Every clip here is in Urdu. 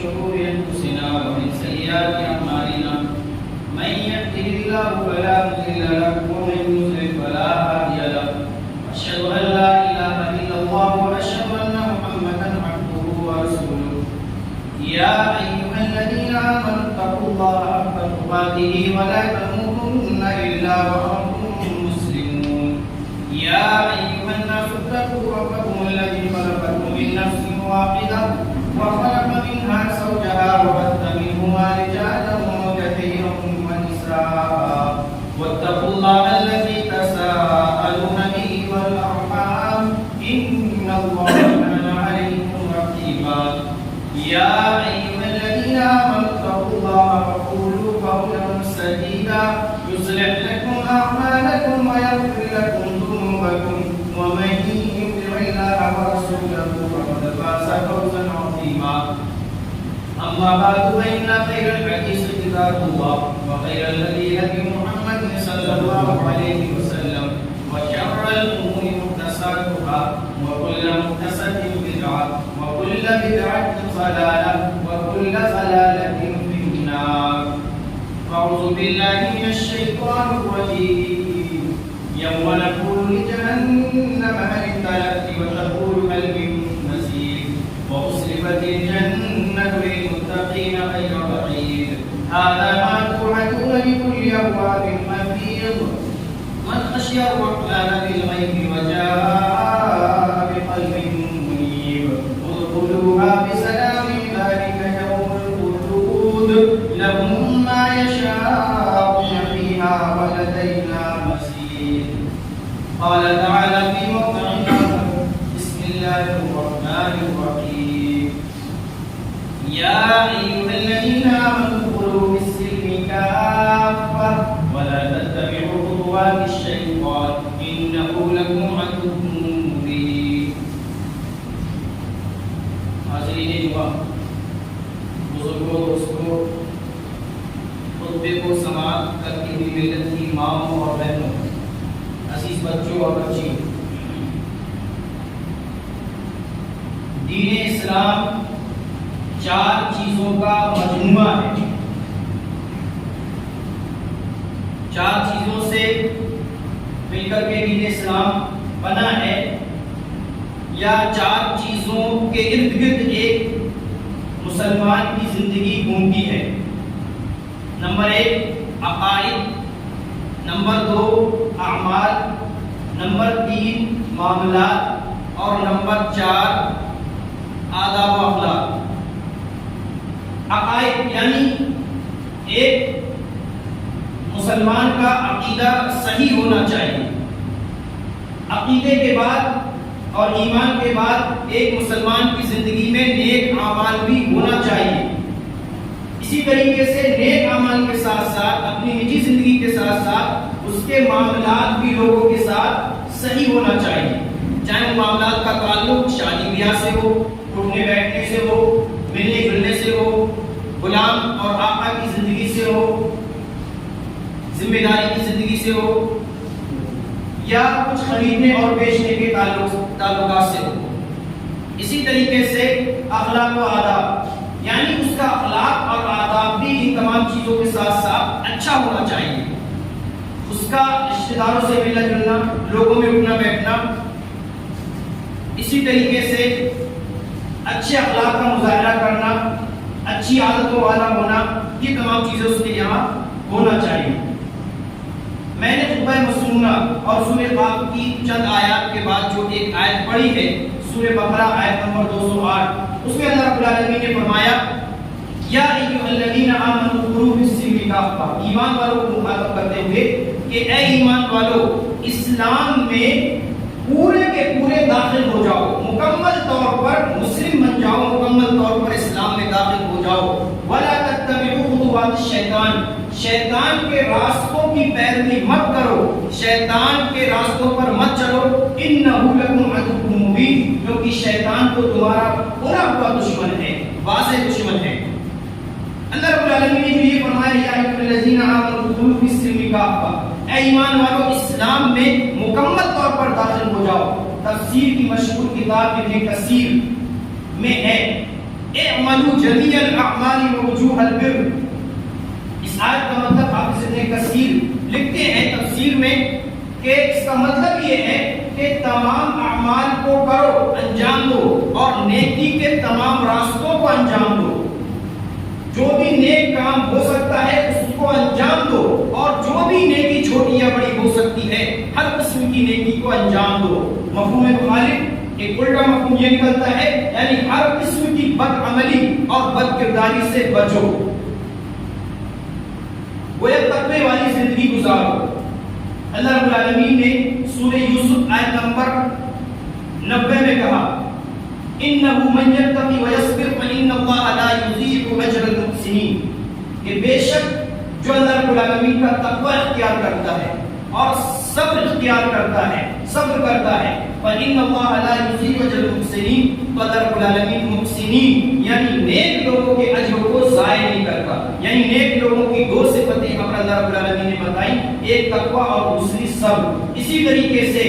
شرور أنفسنا ومن سيئات أعمالنا من يهده الله فلا مضل له ومن يضلل فلا هادي له أشهد أن لا إله إلا الله وأشهد أن محمدا عبده ورسوله يا أيها الذين آمنوا اتقوا الله حق تقاته ولا تموتن إلا وأنتم مسلمون يا أيها الناس اتقوا ربكم الذي خلقكم من نفس واحدة وخلق منها زوجها وبث منهما رجالا كثيرا ونساء واتقوا الله الذي تساءلون به والأرحام إن الله كان عليكم رقيبا يا أيها الذين آمنوا اتقوا الله وقولوا قولا سديدا يصلح لكم أعمالكم ويغفر لكم ذنوبكم ومن يطع الله ورسوله فقد فاز فوزا عظيما أما بعد فإن خير الحديث كتاب الله وخير الهدي هدي محمد صلى الله عليه وسلم وشر الأمور محدثاتها وكل محدثة بدعة وكل بدعة ضلالة وكل ضلالة في النار أعوذ بالله من الشيطان الرجيم يوم نقول لجهنم هل امتلأت وتقول هل من مزيد وأزلفت الجنة للمتقين غير بعيد هذا ما توعدون لكل أواب حفيظ من خشي الرحمن بالغيب وجاء بقلب منيب ادخلوها بسلام ذلك يوم الخلود لهم ما يشاءون فيها ولدينا مزيد قال تعالى في موضع بسم الله الرحمن الرحيم يا أيها الذين آمنوا ادخلوا في السلم كافة ولا تتبعوا خطوات الشيطان إنه لكم عدو مبين حاضرین جواب بزرگوں دوستوں خطبے کو سماعت کرتی ہوئی ملت کی ماؤں اور بہنوں عزیز بچوں اور بچیوں دین اسلام چار چیزوں کا مجموعہ ہے چار چیزوں سے مل کر کے دین اسلام بنا ہے یا چار چیزوں کے ارد گرد ایک مسلمان کی زندگی گھومتی ہے نمبر 1 عقائد نمبر 2 اعمال نمبر 3 معاملات اور نمبر 4 آداب و اخلاق عقائد یعنی ایک مسلمان کا عقیدہ صحیح ہونا چاہیے عقیدے کے بعد اور ایمان کے بعد ایک مسلمان کی زندگی میں نیک اعمال بھی ہونا چاہیے اسی طریقے سے نیک اعمال کے ساتھ ساتھ اپنی نجی زندگی کے ساتھ ساتھ اس کے معاملات بھی لوگوں کے ساتھ صحیح ہونا چاہیے چاہے وہ معاملات کا تعلق شادی بیاہ سے ہو اٹھنے بیٹھنے سے ہو ملنے جلنے سے ہو غلام اور آقا کی زندگی سے ہو ذمہ داری کی زندگی سے ہو یا کچھ خریدنے اور بیچنے کے تعلقات سے ہو اسی طریقے سے اخلاق و آداب یعنی اس کا اخلاق اور آداب بھی ان تمام چیزوں کے ساتھ ساتھ اچھا ہونا چاہیے اس کا رشتہ داروں سے ملنا جلنا لوگوں میں اٹھنا بیٹھنا اسی طریقے سے اچھے اخلاق کا مظاہرہ کرنا اچھی عادتوں والا ہونا یہ تمام چیزیں اس کے یہاں ہونا چاہیے میں نے خطبہ مسنونہ اور سورہ قاف کی چند آیات کے بعد جو ایک آیت پڑھی ہے سورہ بقرہ آیت نمبر 208 اس میں اللہ رب العالمین نے فرمایا یا ایھا الذین آمنوا ادخلوا فی السلم کافہ ایمان والوں کو مخاطب کرتے ہوئے کہ اے ایمان والو اسلام میں پورے کے پورے داخل ہو جاؤ مکمل طور پر مسلم بن جاؤ مکمل طور پر اسلام میں داخل ہو جاؤ ولا تتبعوا خطوات الشیطان شیطان کے راستوں کی پیروی مت کرو شیطان کے راستوں پر مت چلو انہ لکم عدو مبین کیونکہ شیطان تو تمہارا پورا ہوا دشمن ہے واضح دشمن ہے اللہ رب العالمین نے یہ فرمایا یا ایھا الذین آمنوا ادخلوا فی السلم کافہ اے ایمان والو اسلام میں مکمل طور پر داخل ہو جاؤ تفسیر کی مشہور کتاب ابن کثیر میں ہے اعملوا جميع الاعمال ووجوه البر. اس آیت کا مطلب حافظ ابن کثیر لکھتے ہیں تفسیر میں کہ اس کا مطلب یہ ہے کہ تمام اعمال کو کرو، انجام دو، اور نیکی کے تمام راستوں کو انجام دو. جو بھی نیک کام ہو سکتا ہے اس کو انجام دو، اور جو بھی نیکی چھوٹی یا بڑی ہو سکتی ہے ہر قسم کی نیکی کو انجام دو. مفہوم مخالف ایک الٹا مفہوم یہ نکلتا ہے، یعنی ہر قسم کی بد عملی اور بد کرداری سے بچو، وہ ایک تقوی والی زندگی گزارو. اللہ رب العالمین نے سورہ یوسف آیت نمبر 90 میں کہا انه من يتقي ويصبر فان الله لا يضيع اجر المحسنين، کہ بے شک جو اللہ رب العالمین کا تقوی اختیار کرتا ہے اور صبر اختیار کرتا ہے، صبر کرتا ہے، فان الله لا يضيع اجر المحسنين، تو اللہ رب العالمین محسنین یعنی نیک لوگوں کے اجر کو ضائع نہیں کرتا. یعنی نیک لوگوں کی دو صفتیں ہم اللہ رب العالمین نے بتائی، ایک تقوی اور دوسری صبر. اسی طریقے سے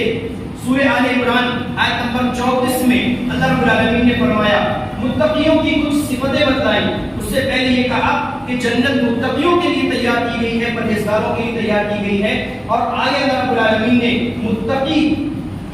سورہ آل عمران آیت نمبر 34 میں اللہ رب العالمین نے فرمایا، متقیوں کی کچھ صفتیں بتائیں. اس سے پہلے یہ کہا کہ جنت متقیوں کے لیے تیار کی گئی ہے، پرہیزگاروں کے لیے تیار کی گئی ہے، اور آگے اللہ رب العالمین نے متقی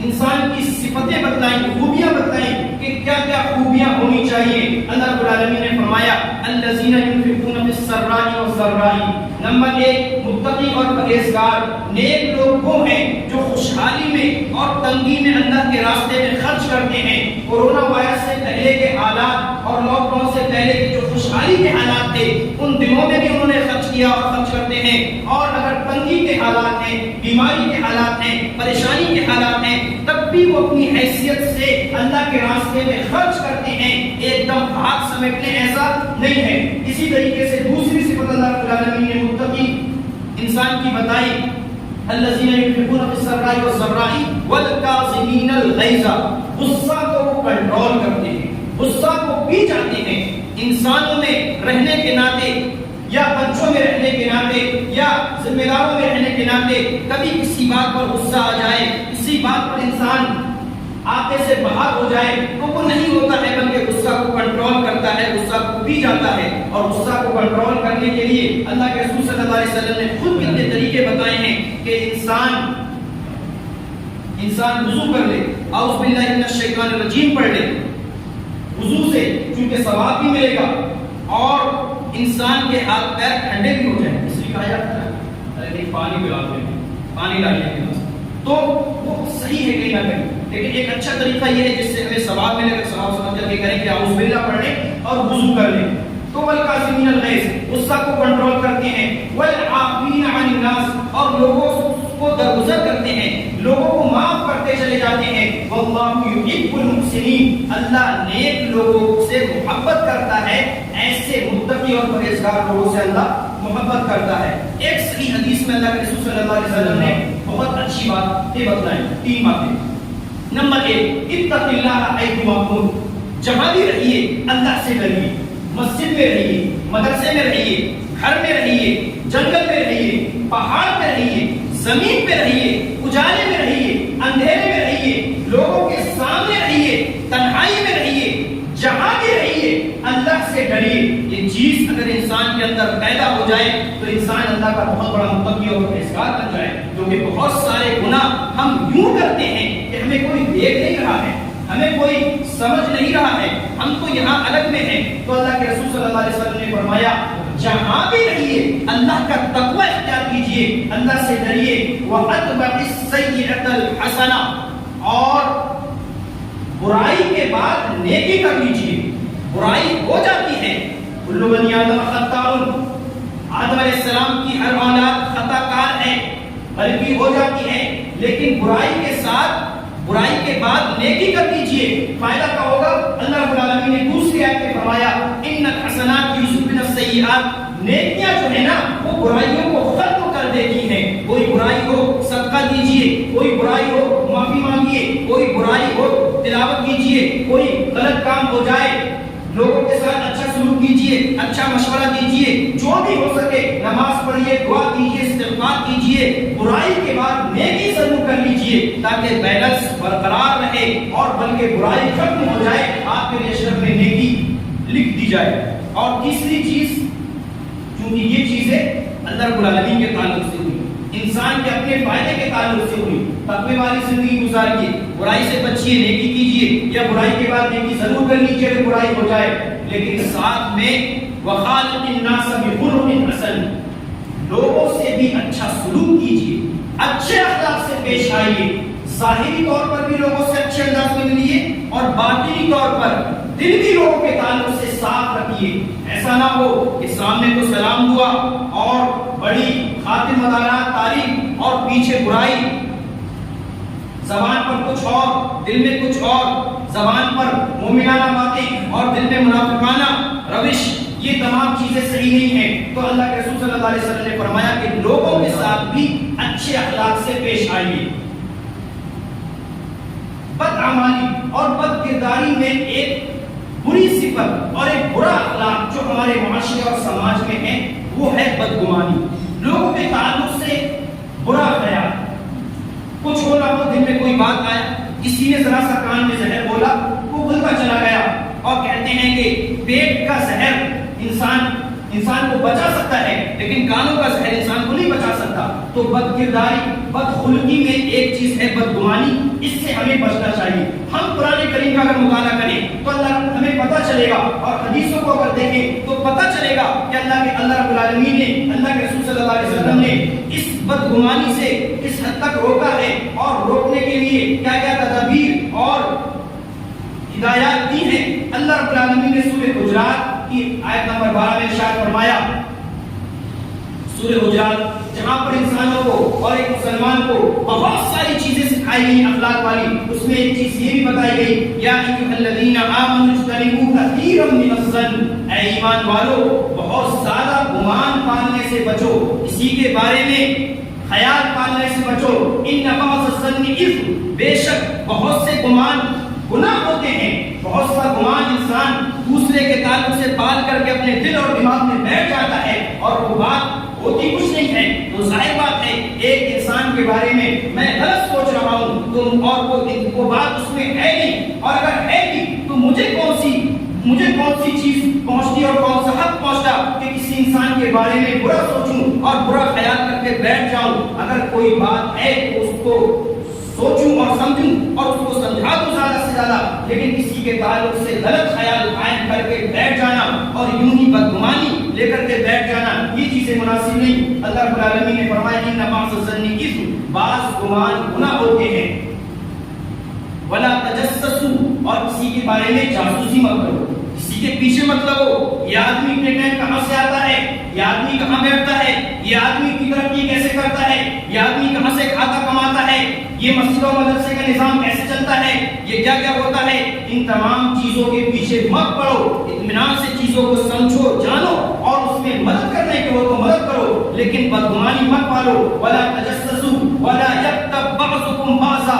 انسان کی صفتیں بتائیں، خوبیاں بتائیں کہ کیا کیا خوبیاں ہونی چاہیے. اللہ رب العالمین نے فرمایا الذین ينفقون فی السراء والضراء. نمبر 1 متقی اور پرہیزگار نیک لوگ وہ ہیں جو خوشحالی میں اور تنگی میں اللہ کے راستے میں خرچ کرتے ہیں. کورونا وائرس سے پہلے کے حالات اور لاک ڈاؤن سے پہلے کے جو خوشحالی کے حالات تھے ان دنوں میں بھی انہوں نے خرچ کیا اور خرچ کرتے ہیں. اور اگر تنگی کے حالات ہیں، بیماری کے حالات ہیں، پریشانی کے حالات ہیں، تب بھی وہ اپنی حیثیت سے اللہ کے راستے میں خرچ کرتے ہیں، ایک دم ہاتھ سمیٹنے ایسا نہیں ہے. اسی طریقے سے دوسری صفت اللہ رب العالمین نے متقی انسان کی بتائی الذین ينفقون فی السراء والضراء والکاظمین الغیظ. غصہ کو وہ کنٹرول کرتے ہیں، غصہ کو پی جاتے ہیں. انسانوں میں رہنے کے ناطے یا بچوں میں رہنے کے ناطے یا ذمہ داروں میں رہنے کے ناطے کبھی کسی بات پر غصہ آ جائے، کسی بات پر انسان آپے سے باہر ہو جائے تو وہ نہیں ہوتا ہے، بلکہ غصہ کو کنٹرول کرتا ہے، غصہ کو پی جاتا ہے. اور غصہ کو کنٹرول کرنے کے لیے اللہ کے رسول صلی اللہ علیہ وسلم نے خود کتنے طریقے بتائے ہیں کہ انسان وضو کر لے، اعوذ باللہ من الشیطان الرجیم پڑھ لے، وضو سے چونکہ ثواب بھی ملے گا اور انسان کے ہاتھ پیر ٹھنڈے بھی ہو جائیں. اس لیے کہا جاتا ہے ارے نہیں پانی پلا دیں، پانی ڈالیں تو وہ صحیح ہے کہیں نہ کہیں. لیکن ایک اچھا طریقہ یہ ہے جس سے ہمیں ثواب ملے گا، ثواب سمجھ کر کے کریں کہ اعوذ باللہ پڑھ لیں اور وضو کر لیں. تو والکاظمین الغیظ غصہ کو کنٹرول کرتے ہیں، والعافین عن الناس اور لوگوں کو درگزر کرتے ہیں، لوگوں کو معاف کرتے چلے جاتے ہیں. واللہ یحب المحسنین اللہ نیک لوگوں سے محبت کرتا ہے، ایسے متقی اور پرہیزگار لوگوں سے اللہ محبت کرتا ہے. ایک صحیح حدیث میں اللہ کے رسول صلی اللہ علیہ وسلم نے بہت اچھی باتیں بتلائیں، 3 باتیں. نمبر 1 اتق اللہ حیثما کنت، جہاں بھی رہیے اللہ سے ڈریے. مسجد میں رہیے، مدرسے میں رہیے، گھر میں رہیے، جنگل میں رہیے، پہاڑ پہ رہیے، زمین پہ رہیے، اجالے میں رہیے، اندھیرے میں رہیے، لوگوں کے سامنے رہیے، تنہائی میں رہیے، جہاں بھی رہیے اللہ سے ڈریے. یہ چیز اگر انسان کے اندر پیدا ہو جائے تو انسان اللہ کا بہت بڑا متقی اور پرہیزگار بن جائے. کیونکہ بہت سارے گناہ ہم یوں کرتے ہیں کہ ہمیں کوئی دیکھ نہیں رہا ہے، ہمیں کوئی سمجھ نہیں رہا ہے، ہم تو یہاں الگ میں ہیں. تو اللہ کے رسول صلی اللہ علیہ وسلم نے فرمایا جہاں بھی رہیے اللہ کا تقوی اختیار کیجئے، اللہ سے ڈریے. وَأَتْبَعِ السَّيِّئَةَ الْحَسَنَةَ اور برائی کے بعد نیکی کر لیجئے. برائی ہو جاتی ہے، کل بنی آدم خطاء، آدم علیہ السلام کی ہر اولاد خطا کار ہے، غلطی ہو جاتی ہے، لیکن برائی کے ساتھ برائی کے بعد نیکی کر دیجئے. فائدہ کیا ہوگا؟ اللہ رب العالمین نے دوسری آیت میں فرمایا ان الحسنات یذهبن السیئات، نیکیاں جو ہے نا وہ برائیوں کو ختم کر دیتی ہیں. کوئی برائی ہو صدقہ دیجئے، کوئی برائی ہو معافی مانگیے، کوئی برائی ہو تلاوت کیجئے، کوئی غلط کام ہو جائے لوگوں کے ساتھ اچھا سلوک کیجئے، اچھا مشورہ دیجئے، جو بھی ہو سکے نماز پڑھیے، دعا کیجئے، استغفار کیجئے. برائی کے بعد نیکی ضرور کر لیجئے تاکہ بیلنس برقرار رہے اور بلکہ برائی ختم ہو جائے. آپ کے لیے شرف میں نیکی لکھ دی جائے. اور تیسری چیز، چونکہ یہ چیزیں اللہ رب العالمین کے تعلق سے ہوئی، انسان کے اپنے فائدے کے تعلق سے ہوئی، تقوی والی زندگی گزاریے، برائی سے بچیے، نیکی کیجیے، یا برائی کے بعد نیکی ضرور کر لیجیے اگر برائی ہو جائے، لیکن ساتھ میں وَخَالِقِ النَّاسَ بِخُلُقٍ حَسَنٍ، لوگوں سے بھی اچھا سلوک کیجیے، اچھے اخلاق سے پیش آئیے. ظاہری طور پر بھی لوگوں سے اچھے انداز میں ملیے اور باطنی طور پر دل بھی لوگوں کے تعلق سے صاف رکھیے. ایسا نہ ہو کہ سامنے تو سلام ہوا اور بڑی خاطر مدارات تعریف اور پیچھے برائی، زبان پر کچھ اور دل میں کچھ اور، زبان پر مومنانہ باتیں اور دل میں منافقانہ روش. یہ تمام چیزیں صحیح نہیں ہیں. تو اللہ کے رسول صلی اللہ علیہ وسلم نے فرمایا کہ لوگوں کے ساتھ بھی اچھے اخلاق سے پیش آئیے. بدعمالی اور بد کرداری میں ایک بری صفت اور ایک برا اخلاق جو ہمارے معاشرے اور سماج میں ہے وہ ہے بدگمانی. لوگوں کے تعلق سے برا خیال، کچھ ہو نہ ہو دل میں کوئی بات آیا، کسی نے ذرا سا کان میں زہر بولا، وہ بھولتا چلا گیا. اور کہتے ہیں کہ پیٹ کا زہر انسان کو بچا سکتا ہے لیکن کانوں کا زہر انسان کو نہیں بچا سکتا. تو بد کرداری، بد خلقی میں ایک چیز ہے بدگمانی. اس سے ہمیں بچنا چاہیے. ہم قرآن کریم کا اگر مطالعہ کریں تو ہمیں پتہ چلے گا، اور حدیثوں کو اگر دیکھیں تو پتہ چلے گا کہ اللہ رب العالمین نے، اللہ کے رسول صلی اللہ علیہ وسلم نے اس بدگمانی سے کس حد تک روکا ہے، اور روکنے کے لیے کیا کیا تدابیر اور ہدایات دی ہیں. اللہ رب العالمین نے سورہ حجرات کی آیت نمبر 12 میں ارشاد فرمایا، سورہ حجرات جہاں پر انسانوں کو اور ایک مسلمان کو بہت ساری چیزیں سکھائی گئی اخلاق والی، اس میں ایک چیز یہ بھی بتائی گئی، یا ایھا الذین آمنوا اجتنبوا کثیرا من الظن، اے ایمان والو بہت زیادہ گمان پالنے سے بچو، اسی کے بارے میں خیال پالنے سے بچو. ان بعض الظن اثم، بے شک بہت سے گمان گناہ ہوتے ہیں. بہت سا گمان انسان دوسرے کے تعلق سے پال کر کے اپنے دل اور دماغ میں بیٹھ جاتا ہے اور وہ بات ہوتی کچھ نہیں ہے. تو ظاہر بات ہے ایک انسان کے بارے میں غلط سوچ رہا ہوں تو اور وہ بات اس میں ہے نہیں، اور اگر ہے بھی تو مجھے کون سی چیز پہنچتی اور کون سا حق پہنچتا کہ کسی انسان کے بارے میں برا سوچوں اور برا خیال کر کے بیٹھ جاؤں. اگر کوئی بات ہے تو اس کو سوچوں اور سمجھوں اور اس کو سمجھا دوں زیادہ سے زیادہ، لیکن کسی کے تعلق سے غلط خیال قائم کر کے بیٹھ جانا اور یوں ہی بدگمانی لے کر کے بیٹھ جانا، یہ چیزیں مناسب نہیں. اللہ رب العالمین نے فرمایا ان بعض الظن اثم، بعض گمان گناہ ہوتے ہیں. ولا تجسسوا، اور کسی کے بارے میں جاسوسی مت کرو، کسی کے پیچھے مت لگو. یہ آدمی اتنے ٹائم کہاں سے آتا ہے، یہ آدمی کہاں بیٹھتا ہے، یہ آدمی کی ترقی کیسے کرتا ہے، یہ آدمی کہاں سے کھاتا کماتا ہے، یہ مسجد و مدرسے کا نظام کیسے چلتا ہے، یہ کیا کیا ہوتا ہے. ان تمام چیزوں کے پیچھے مت پڑو، اطمینان سے چیزوں کو سمجھو جانو اور اس میں مدد کرنے کے ہو تو مدد کرو، لیکن بدگمانی مت پالو. ولا تجسسوا ولا یغتب بعضکم بعضا،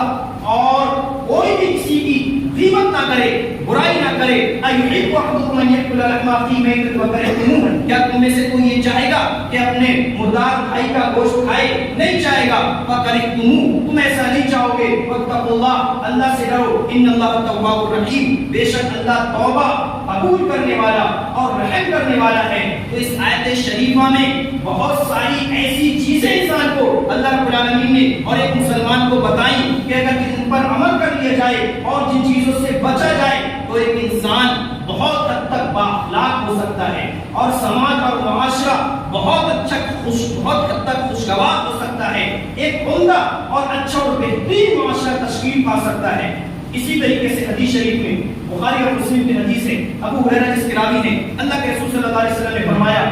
اور کوئی بھی کسی کی غیبت نہ کرے، برائی نہ کرے. ایحب احدکم ان یاکل لحم اخیہ میتا وکرہتموہ، کیا تم میں سے کوئی یہ چاہے گا کہ اپنے مردار بھائی کا گوشت کھائے؟ نہیں چاہے گا. وکرہتموہ، تم ایسا نہیں چاہو گے. واتقوا اللہ، اللہ سے ڈرو. ان اللہ تواب الرحیم، بے شک اللہ توبہ قبول کرنے والا اور رحم کرنے والا ہے. تو اس آیت شریفہ میں بہت ساری ایسی چیزیں انسان کو اللہ رب العالمین نے اور ایک مسلمان کو بتائیں کہ اگر ان پر عمل کر لیا جائے اور جن چیزوں سے بچا جائے تو ایک انسان بہت حد تک بااخلاق ہو سکتا ہے اور سماج اور معاشرہ بہت حد تک خوشگوار ہو سکتا ہے. ایک عمدہ اور اچھا اور بہترین معاشرہ تشکیل پا سکتا ہے. اسی طریقے سے حدیث شریف میں بخاری اور مسلم کی حدیث ہے، ابو ہریرہ جس کے راوی نے اللہ کے رسول صلی اللہ علیہ وسلم نے فرمایا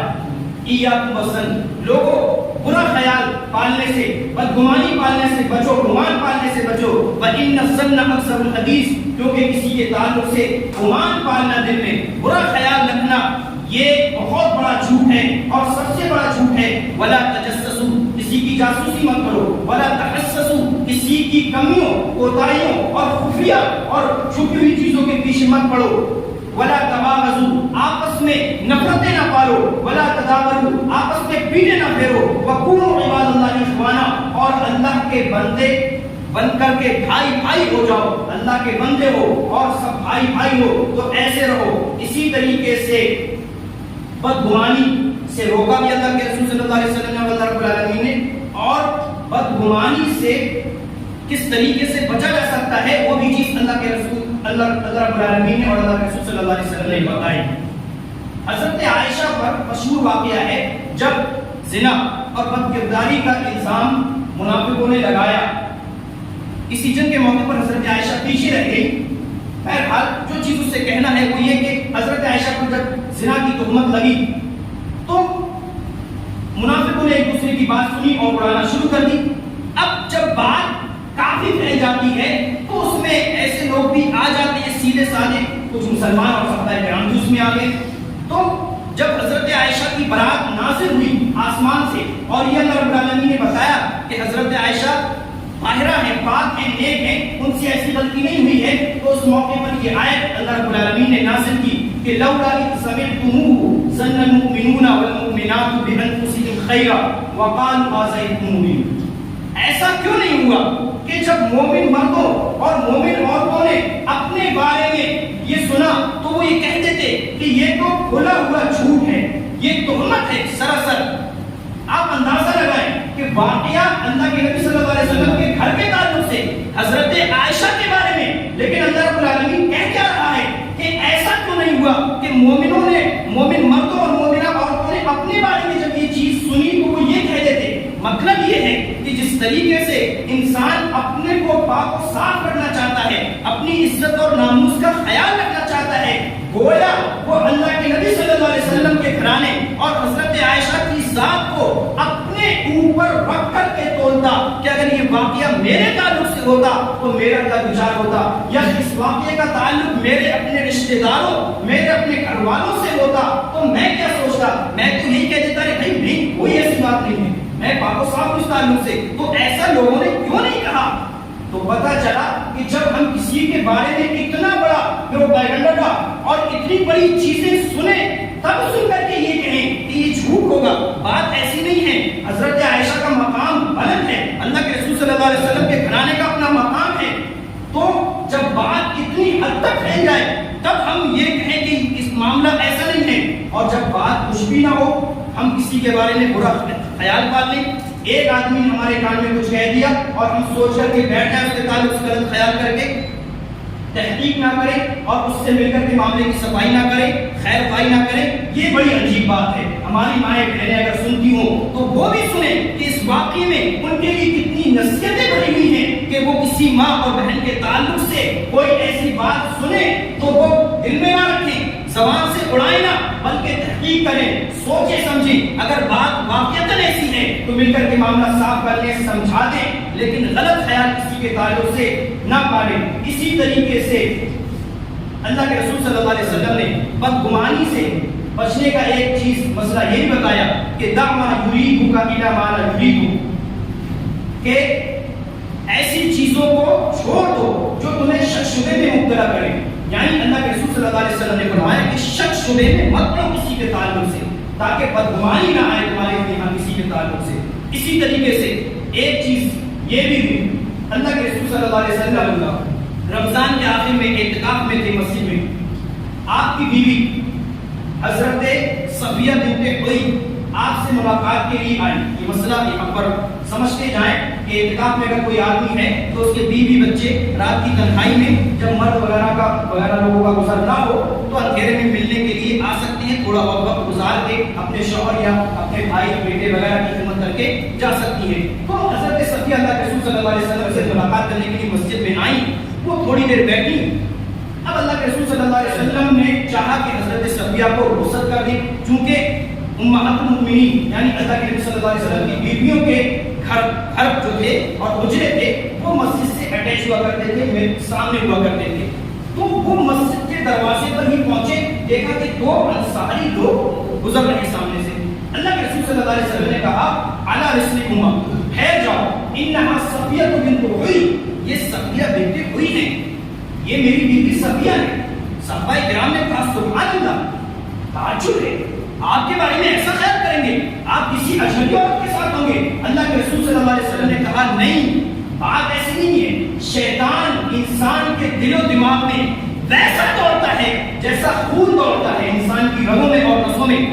ایاکم والظن، لوگوں برا خیال پالنے سے، بدگمانی پالنے سے بچو، گمان پالنے سے بچو. وَإِنَّ الظَّنَّ أَكْذَبُ الْحَدِيثِ، کیونکہ کسی کے تعلق سے گمان پالنا، دل میں برا خیال رکھنا، یہ بہت بڑا جھوٹ ہے اور سب سے بڑا جھوٹ ہے. وَلَا تَجَسَّسُوا، کسی کی جاسوسی مت کرو. وَلَا تَحَسَّسُوا، کسی کی کمیوں، کوتاہیوں اور خفیہ اور چھپی ہوئی چیزوں کے پیچھے مت پڑو. ولا تباغضوا، آپس میں نفرتیں نہ پالو. ولا تدابروا، آپس میں پیٹے نہ پھیرو. وکونوا عباد اللہ اخوانا، اور اللہ کے بندے بن کر کے بھائی بھائی ہو جاؤ، اللہ کے بندے ہو اور سب بھائی بھائی ہو تو ایسے رہو۔ اسی طریقے سے بدگمانی سے روکا بھی اللہ کے رسول صلی اللہ علیہ وسلم نے اللہ رب العالمین نے، اور بدگمانی سے کس طریقے سے بچا جا سکتا ہے وہ بھی چیز اللہ کے رسول اللہ رب العالمین نے اور اللہ کے رسول صلی اللہ علیہ وسلم نے بتائی۔ حضرت عائشہ پر مشہور واقعہ ہے جب زنا اور بد کرداری کا الزام منافقوں نے لگایا، کسی جنگ کے موقع پر حضرت عائشہ پیچھے رہ گئی۔ بہرحال جو چیز اس سے کہنا ہے وہ یہ کہ حضرت عائشہ پر جب زنا کی تہمت لگی تو منافقوں نے ایک دوسرے کی بات سنی اور اڑانا شروع کر دی۔ اب جب بات کافی پھیل جاتی ہے تو اس میں ایسے لوگ بھی آ جاتے ہیں سیدھے سادے، کچھ مسلمان اور سکتا ہے کہ اس میں آ گئے۔ تو جب حضرت عائشہ کی برات نازل ہوئی آسمان سے اور یہ اللہ رب العالمین نے بتایا کہ حضرت عائشہ طاہرہ ہیں، پاک ہیں، نیک ہیں، ان سے ایسی غلطی نہیں ہوئی ہے، تو اس موقع پر یہ آیت اللہ رب العالمین نے نازل کی کہ لولا اذ سمعتموه ظن المؤمنون والمؤمنات بانفسهم خیرا وقالوا هذا افک مبین۔ ایسا کیوں نہیں ہوا کہ جب مومن مردوں اور مومن عورتوں نے اپنے بارے میں یہ سنا تو وہ یہ کہتے تھے کہ یہ تو کھلا ہوا جھوٹ ہے، یہ تہمت ہے سراسر۔ آپ اندازہ لگائیں کہ واقعہ اللہ کے نبی صلی اللہ علیہ وسلم کے گھر کے تعلق سے حضرت عائشہ کے بارے میں، لیکن اللہ رب العالمین کہہ کیا رہا ہے کہ ایسا کیوں نہیں ہوا کہ مومنوں نے، مومن مردوں اور مومنہ عورتوں نے اپنے بارے میں جب یہ چیز سنی تو وہ یہ کہتے تھے۔ مطلب یہ ہے کہ جس طریقے سے انسان اپنے کو پاک و صاف کرنا چاہتا ہے، اپنی عزت اور ناموس کا خیال رکھنا چاہتا ہے، گویا وہ اللہ کے نبی صلی اللہ علیہ وسلم کے گھرانے اور حضرت عائشہ کی ذات کو اپنے اوپر رکھ کر کے تولتا کہ اگر یہ واقعہ میرے تعلق سے ہوتا تو میرا کیا وچار ہوتا، یا اس واقعے کا تعلق میرے اپنے رشتہ داروں، میرے اپنے گھر والوں سے ہوتا تو میں کیا سوچتا۔ میں تو یہی کہہ دیتا ہے بھائی نہیں، کوئی ایسی بات نہیں ہے، میں پاک و صاف اس تعلق سے۔ تو ایسا لوگوں نے کیوں نہیں کہا؟ تو پتا چلا کہ جب ہم کسی کے بارے میں اتنا بڑا پروپیگنڈا اور اتنی بڑی چیزیں سنیں تب سن کر کے یہ کہیں کہ یہ جھوٹ ہوگا، بات ایسی نہیں ہے۔ حضرت عائشہ کا مقام بلند ہے، اللہ کے رسول صلی اللہ علیہ وسلم کے گھرانے کا اپنا مقام ہے۔ تو جب بات اتنی حد تک پھیل جائے تب ہم یہ کہیں کہ اس معاملہ ایسا نہیں ہے، اور جب بات کچھ بھی نہ ہو ہم کسی کے بارے میں برا خیال پال لیں۔ ایک آدمی ہمارے کان میں کچھ کہہ دیا اور ہم سوچ کر کے بیٹھ جائیں، اس کے تعلق سے غلط خیال کر کے تحقیق نہ کریں اور اس سے مل کر کے معاملے کی صفائی نہ کریں، خیر خواہی نہ کریں، یہ بڑی عجیب بات ہے۔ ہماری مائیں بہنیں اگر سنتی ہوں تو وہ بھی سنیں کہ اس واقعے میں ان کے لیے کتنی نصیحتیں بھری ہوئی ہیں کہ وہ کسی ماں اور بہن کے تعلق سے کوئی ایسی بات سنیں تو وہ دل میں نہ رکھیں، زبان سے اڑائیں نہ، بلکہ تحقیق کریں، سوچیں سمجھیں۔ اگر بات واقعتاً ایسی ہے تو مل کر کے معاملہ صاف کر لیں، سمجھا دیں، لیکن غلط خیال کسی کے تعلق سے نہ پالیں۔ اسی طریقے سے اللہ کے رسول صلی اللہ علیہ وسلم نے بدگمانی سے بچنے کا ایک چیز مسئلہ یہ بھی بتایا کہ دع ما یریبک الی ما لا یریبک، کہ ایسی چیزوں کو چھوڑ دو جو تمہیں شک شبے میں مبتلا کرے۔ یعنی اللہ کے رسول صلی اللہ علیہ وسلم نے فرمایا کہ شک شبے میں مت رہو کسی کے تعلق سے، تاکہ بدگمانی نہ آئے تمہارے یہاں کسی کے تعلق سے۔ اسی طریقے سے ایک چیز یہ بھی ہوئی، اللہ کے رسول صلی اللہ علیہ وسلم رمضان کے آخر میں اعتکاف میں تھے مسجد میں، آپ کی بیوی حضرت صفیہ بنت حیی آپ سے ملاقات کے لیے آئی۔ یہ مسئلہ یہاں پر سمجھتے جائیں کہ اعتکاف میں اگر کوئی آدمی ہے تو اس کے بیوی بچے رات کی تنہائی میں جب مرد وغیرہ لوگوں کا گزر نہ ہو تو اندھیرے میں ملنے کے لیے آ سکتے ہیں، تھوڑا وقت گزار کے اپنے شوہر یا اپنے بھائی بیٹے وغیرہ کی خدمت کر کے جا سکتی ہے۔ تو حضرت صفیہ اللہ کے رسول صلی اللہ علیہ وسلم سے ملاقات کرنے کے لیے مسجد میں آئیں، وہ تھوڑی دیر بیٹھی۔ اب اللہ کے رسول صلی اللہ علیہ وسلم نے چاہا کہ حضرت صفیہ کو رخصت کر دیں، چونکہ امہات المؤمنین یعنی اللہ کے نبی صلی اللہ علیہ وسلم کی بیویوں کے گھر جو تھے اور حجرے تھے وہ مسجد سے اٹیچ ہوا کرتے تھے، سامنے ہوا کرتے تھے۔ تو وہ مسجد کے دروازے پر ہی پہنچے، دیکھا کہ دو انصاری لوگ گزر رہے سامنے سے۔ اللہ کے رسول صلی اللہ علیہ وسلم نے کہا علی رسلکما، ٹھہر جاؤ، انہا صفیہ بنت حیی، یہ صفیہ بنت حیی ہے، یہ میری بیوی صفیہ ہے۔ صحابہ کرام نے کہا سبحان اللہ، تعجب ہے، آپ کے بارے میں ایسا خیال کریں گے، آپ کسی اجنبی عورت کے ساتھ ہوں گے؟ اللہ کے رسول صلی اللہ علیہ وسلم نے کہا نہیں، بات ایسی نہیں ہے. شیطان انسان کے دل و دماغ میں ویسا دوڑتا ہے جیسا خون دوڑتا ہے انسان کی رگوں میں اور نسوں میں.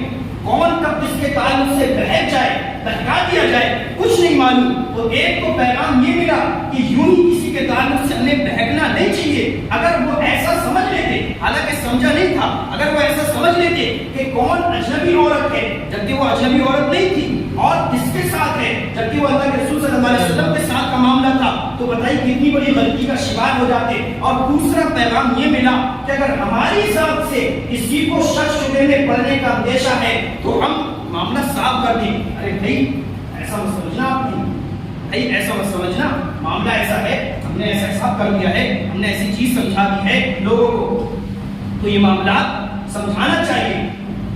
کون کب جس کے تعلق سے بہک جائے, بہکا دیا جائے, کچھ نہیں معلوم. تو ایک تو پیغام یہ ملا کہ یوں ہی کسی کے تعلق سے ہمیں بہکنا نہیں چاہیے. اگر وہ ایسا سمجھ لیتے, حالانکہ سمجھا نہیں تھا, اگر وہ ایسا سمجھ لیتے کہ کون اجنبی عورت ہے جبکہ وہ اجنبی عورت نہیں تھی, اور کس کے ساتھ ہے جبکہ وہ اللہ کے رسول صلی اللہ علیہ وسلم کے ساتھ کا معاملہ تھا, تو بتائیے کتنی بڑی غلطی کا شکار ہو جاتے. اور دوسرا پیغام یہ ملا کہ اگر ہماری ذات سے کسی کو شک شبے میں پڑنے کا اندیشہ ہے تو ہم معاملہ صاف کر دیں. ارے بھائی ایسا مت سمجھنا, آپ نے بھائی ایسا مت سمجھنا, معاملہ ایسا ہے, ہم نے ایسا حساب کر دیا ہے, ہم نے ایسی چیز سمجھا دی ہے لوگوں کو. تو یہ معاملات سمجھانا چاہیے,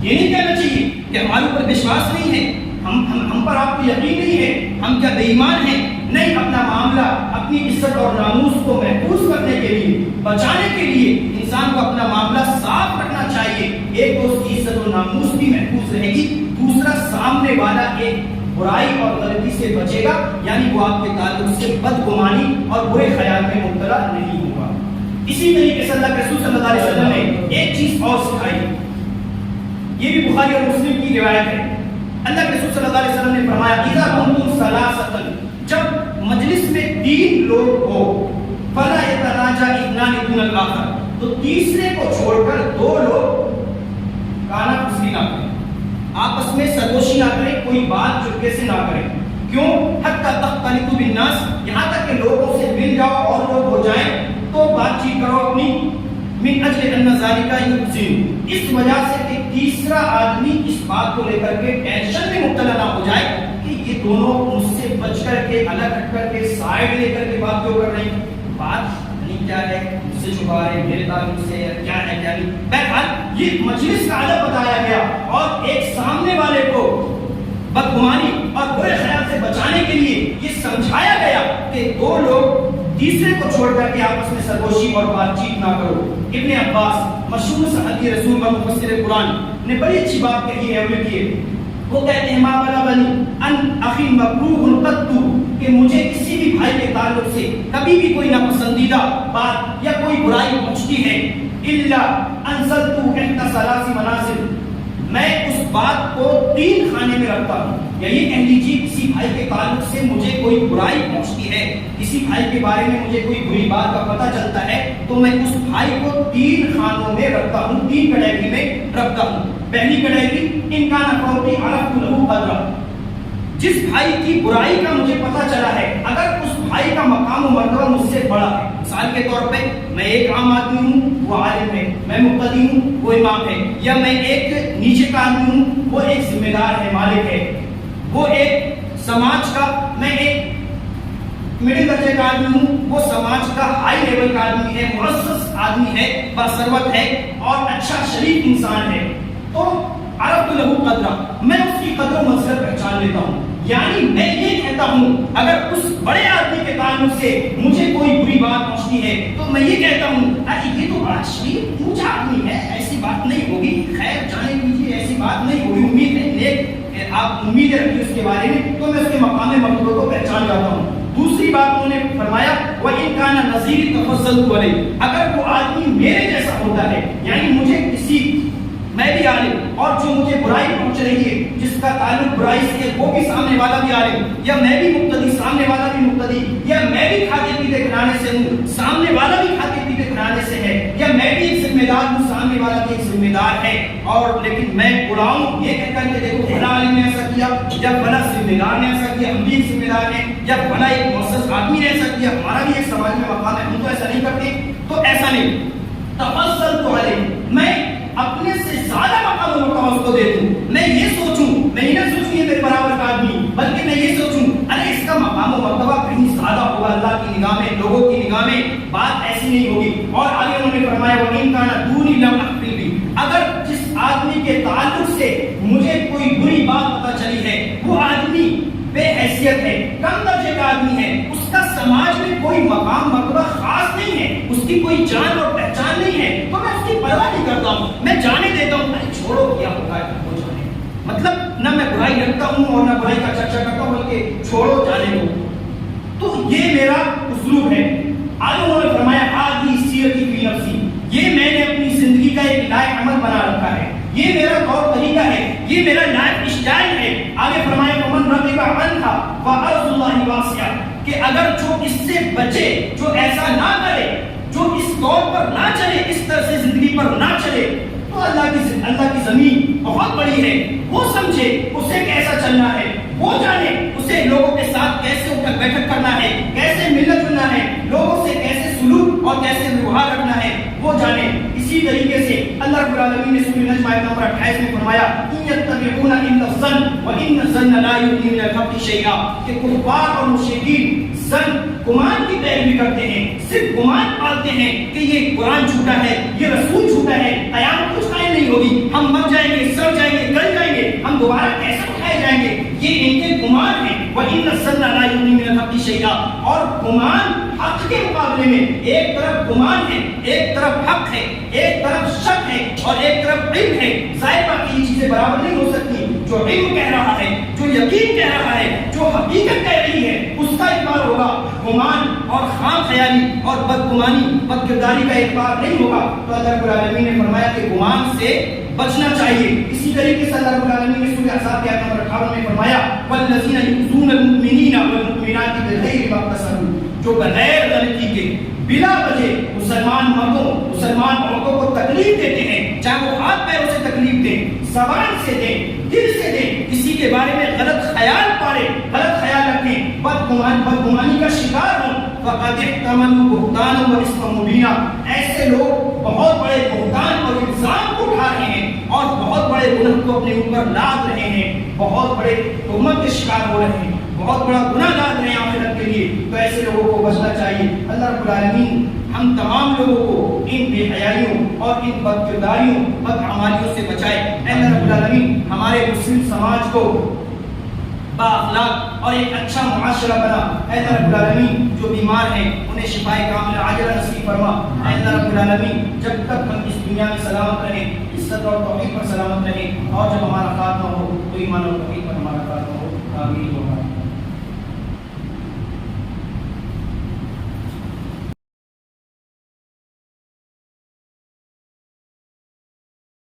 یہ نہیں کہنا چاہیے کہ ہمارے اوپر وشواس نہیں ہے, ہم پر آپ کو یقین نہیں ہے, ہم کیا بے ایمان ہیں. نہیں, اپنا معاملہ, اپنی عزت اور ناموس کو محفوظ کرنے کے لیے, بچانے کے لیے انسان کو اپنا معاملہ صاف رکھنا چاہیے. ایک تو اس کی عزت و ناموس بھی محفوظ رہے گی, دوسرا سامنے والا ایک برائی اور غلطی سے بچے گا, یعنی وہ آپ کے تعلق سے بدگمانی اور برے خیال میں مبتلا نہیں ہوگا. اسی طریقے سے اللہ کے رسول صلی اللہ علیہ وسلم نے ایک چیز اور سکھائی, یہ بھی بخاری اور مسلم کی روایت ہے. اللہ کے رسول صلی اللہ علیہ وسلم نے فرمایا اذا کنتم ثلاثۃ, جب مجلس میں 3 لوگ ہو, فلا يتناجى اثنان دون الاخر, تو تیسرے کو چھوڑ کر 2 لوگ کانا پھسلی نہ کریں, آپس میں سرگوشی نہ کریں, کوئی بات چپکے سے نہ کریں. کیوں؟ حتی تختلطوا بالناس, یہاں تک کہ لوگوں سے مل جاؤ اور لوگ ہو جائیں تو بات چیت کرو اپنی. من اجل ان ذلك يحزن, اس وجہ سے کہ تیسرا آدمی اس بات کو لے کر کے ٹینشن میں مبتلا نہ ہو جائے کہ یہ دونوں مجھ سے بچ کر کے, الگ ہٹ کر کے, سائڈ لے کر کے بات کیوں کر رہے ہیں, بات نہیں کیا ہے, مجھ سے چھپا رہے, میرے تعلق سے کیا ہے کیا نہیں. بہرحال یہ مجلس کا ادب بتایا گیا, اور ایک سامنے والے کو بدگمانی اور برے خیال سے بچانے کے لیے یہ سمجھایا گیا کہ 2 لوگ تیسرے کو چھوڑ کر کے آپس میں سرگوشی اور بات چیت نہ کرو. ابن عباس مشہور صحابی رسول و مفسر قرآن نے بڑی اچھی بات کہی ہے, عمل کی ہے. وہ کہتے ہیں ما بلغنی ان اخی مکروہ قط, کہ مجھے کسی بھی بھائی کے تعلق سے کبھی بھی کوئی ناپسندیدہ بات یا کوئی برائی پہنچتی ہے, الا انزلت احدى 3 منازل, میں اس بات کو 3 خانے میں رکھتا ہوں. یا یہ کہہ لیجیے کسی بھائی کے تعلق سے مجھے کوئی برائی پہنچتی ہے, کسی بھائی کے بارے میں مجھے کوئی بری بات کا پتہ چلتا ہے, تو میں اس بھائی کو 3 خانوں میں رکھتا ہوں, 3 کیٹیگری میں رکھتا ہوں. پہلی کیٹیگری ان کا نفوتی عرفت له قدرا, جس بھائی کی برائی کا مجھے پتہ چلا ہے, اگر اس بھائی کا مقام و مرتبہ مجھ سے بڑا ہے, مثال کے طور پہ میں ایک عام آدمی ہوں, وہ عالم ہے, میں مقتدی ہوں, وہ امام ہے, یا میں ایک نیچے کا آدمی ہوں, وہ ایک ذمہ دار ہے, مالک ہے, وہ ایک سماج کا, میں ایک میڈل درجے کا آدمی ہوں, وہ سماج کا ہائی لیول کا آدمی ہے, معزز آدمی ہے, باثروت ہے اور اچھا شریف انسان ہے, تو عرفت له قدرا, میں اس کی قدر و منزلت پہچان لیتا ہوں. یعنی میں یہ کہتا ہوں اگر اس بڑے آدمی کے تعلق سے مجھے کوئی بری بات پہنچتی ہے تو میں یہ کہتا ہوں ارے یہ تو بڑا شریف اونچا آدمی ہے, ایسی بات نہیں ہوگی, خیر جانے دیجیے, ایسی بات نہیں ہوگی, امید ہے نیک, آپ امیدیں رکھیے اس کے بارے میں, تو میں اس کے مقام مرتبہ کو پہچان جاتا ہوں. دوسری بات انہوں نے فرمایا وَإِنْ كَانَ نَظِيرِ تَفَضَّلْتُ عَلَيْهِ, اگر وہ آدمی میرے جیسا ہوتا ہے, یعنی مجھے کسی, میں بھی عالم اور جو مجھے برائی پہنچ رہی ہے, جس کا تعلق برائی سے ہے, وہ بھی سامنے والا بھی عالم, یا میں بھی مقتدی, سامنے والا بھی مقتدی, یا میں بھی کھاتے پیتے کھلانے سے ہوں, سامنے والا بھی کھاتے پیتے کھلانے سے ہے, یا میں بھی ایک ذمہ دار ہوں, سامنے والا بھی ایک ذمہ دار ہے, اور لیکن میں بلاؤں یہ کہہ کر کے دیکھو فلاں عالم نے ایسا کیا, یا فلاں ذمہ دار نے ایسا کیا, ہم بھی ایک ذمہ دار ہیں, یا فلاں ایک معزز آدمی نے ایسا کیا, ہمارا بھی ایک سماج میں مقام ہے, ہم تو ایسا نہیں کرتے, تو ایسا نہیں. تفضلت علیہ, میں اپنے سے زیادہ مقام و مرتبہ اس کو دے دوں, میں یہ سوچوں, میں یہ نہ سوچوں یہ میرے برابر کا آدمی, بلکہ میں یہ سوچوں ارے اس کا مقام و مرتبہ کہیں زیادہ ہوگا اللہ کی نگاہ میں, لوگوں کی نگاہ میں, بات ایسی نہیں ہوگی. اور آگے انہوں نے فرمایا وَإِنْ كَانَ دُونِي لَمْ أَخْفِرْ بِهِ, اگر جس آدمی کے تعلق سے مجھے کوئی بری بات پتہ چلی ہے, وہ آدمی بے حیثیت ہے, کم درجے کا آدمی ہے, اس کا سماج میں کوئی مقام مرتبہ خاص نہیں ہے, اس کی کوئی جان اور پہچان نہیں ہے, تو میں اس کی پرواہ نہیں کرتا ہوں, میں جانے دیتا ہوں, ارے چھوڑو کیا ہوگا وہ جانے, مطلب نہ میں برائی رکھتا ہوں اور نہ برائی کا چرچا کرتا ہوں, بلکہ چھوڑو جانے دو. تو یہ میرا اسلوب ہے۔ آگے انہوں نے فرمایا ہذی سیرتی فی نفسی، یہ میں نے اپنی زندگی کا ایک لائق عمل بنا رکھا ہے، یہ میرا طور طریقہ ہے، یہ میرا لائف اسٹائل ہے۔ آگے فرمایا ومن رغب عنھا فارض اللہ واسعہ، کہ اگر جو اس سے بچے، جو ایسا نہ کرے، جو اس طور پر نہ چلے، اس طرح سے زندگی پر نہ چلے، تو اللہ کی زمین بہت بڑی ہے، وہ سمجھے اسے کیسا چلنا ہے، وہ جانے اسے لوگوں کے ساتھ کیسے اٹھک بیٹھک کرنا ہے، کیسے ملت جلنا ہے، لوگوں سے کیسے سلوک اور کیسے ویوہار رکھنا ہے، وہ جانے۔ اسی طریقے سے اللہ رب العالمین نے سورہ نجم آیت نمبر 28 میں فرمایا ان یتبعون الا الظن وان الظن لا یغنی من الحق شیئا، کہ کفار اور مشرکین ظن، گمان کی پیروی کرتے ہیں، صرف گمان پالتے ہیں کہ یہ قرآن جھوٹا ہے، یہ رسول جھوٹا ہے، قیامت کچھ قائم نہیں ہوگی، ہم مر جائیں گے، سڑ جائیں گے، گل جائیں گے، ہم دوبارہ کیسے اٹھائے جائیں گے، یہ ان کے گمان ہیں۔ وَإِنَّ الظَّنَّ لَا يُغْنِي مِنَ الْحَقِّ شَيْئًا، اور گمان حق کے مقابلے میں ایک طرف گمان ہے، ایک طرف حق ہے، ایک طرف شک ہے اور ایک طرف علم ہے۔ ظاہر بات یہ چیزیں برابر نہیں ہو سکتی، جو علم کہہ رہا ہے، جو یقین کہہ رہا ہے، جو حقیقت کہہ رہی ہے، اس کا اعتبار ہوگا، گمان اور خام خیالی اور بدگمانی، بد کرداری کا اعتبار نہیں ہوگا۔ تو اللہ رب العالمین نے فرمایا کہ گمان سے بچنا چاہیے۔ اسی طریقے سے اللہ رب العالمین نے سورہ احزاب کی آیت نمبر 58 میں فرمایا والذین یؤذون المؤمنین والمؤمنات بغیر ما اکتسبوا، جو بغیر غلطی کے بلا وجہ مسلمان مردوں، مسلمان عورتوں کو تکلیف دیتے ہیں، چاہے وہ ہاتھ پیروں سے تکلیف دیں، زبان سے دیں، دل سے دیں، کسی کے بارے میں غلط خیال پالیں، غلط خیال رکھیں، بدگمانی کا شکار ہوں، فقد احتملوا بہتانا واثما مبینا، ایسے لوگ بہت بڑے بہتان اور الزام کو اٹھا رہے ہیں اور بہت بڑے گناہ کو اپنے اوپر لاد رہے ہیں، بہت بڑے تہمت کے شکار ہو رہے ہیں، بہت بڑا گناہ لاد رہے ہیں آخرت کے لیے۔ تو ایسے لوگوں کو بچنا چاہیے۔ اللہ رب العالمین ہم تمام لوگوں کو ان بے حیائیوں اور ان بد کرداریوں، بد اعمالیوں سے بچائے۔ اے اللہ رب العالمین ہمارے مسلم سماج کو با اخلاق اور ایک اچھا معاشرہ بنا۔ اے اللہ رب العالمین جو بیمار ہیں انہیں شفائے کاملہ عاجلہ نصیب فرما۔ اے اللہ رب العالمین جب تک ہم اس دنیا میں سلامت رہیں، عزت اور توحید پر سلامت رہیں، اور جب ہمارا خاتمہ ہو تو ایمان اور توحید پر ہمارا خاتمہ ہو۔ آمین۔